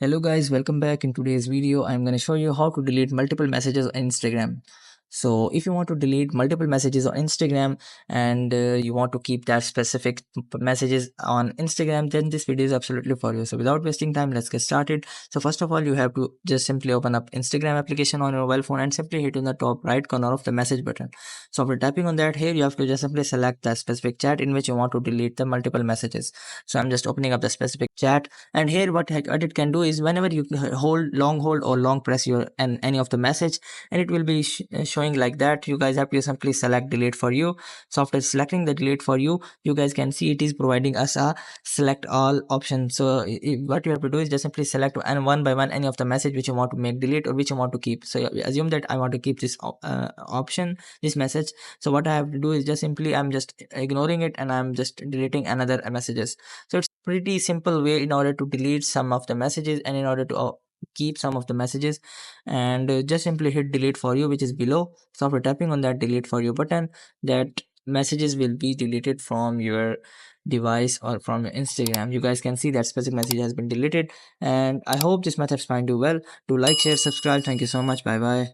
Hello guys, welcome back. In today's video I'm going to show you how to delete multiple messages on Instagram. So if you want to delete multiple messages on Instagram and you want to keep that specific messages on Instagram, then this video is absolutely for you. So without wasting time, let's get started. So first of all, you have to just simply open up Instagram application on your mobile phone and simply hit on the top right corner of the message button. So after tapping on that, here you have to just simply select the specific chat in which you want to delete the multiple messages. So I'm just opening up the specific chat, and here what it can do is whenever you hold or long press your and any of the message, and it will be showing like that. You guys have to simply select delete for you. So after selecting the delete for you, you guys can see it is providing us a select all option. So what you have to do is just simply select and one by one any of the message which you want to make delete or which you want to keep. So assume that I want to keep this option, this message. So what I have to do is just simply I'm just ignoring it and I'm just deleting another messages. So it's pretty simple way in order to delete some of the messages and in order to keep some of the messages. And just simply hit delete for you, which is below. So after tapping on that delete for you button, that messages will be deleted from your device or from your Instagram. You guys can see that specific message has been deleted. And I hope this method find you well. Do like, share, subscribe. Thank you so much. Bye bye.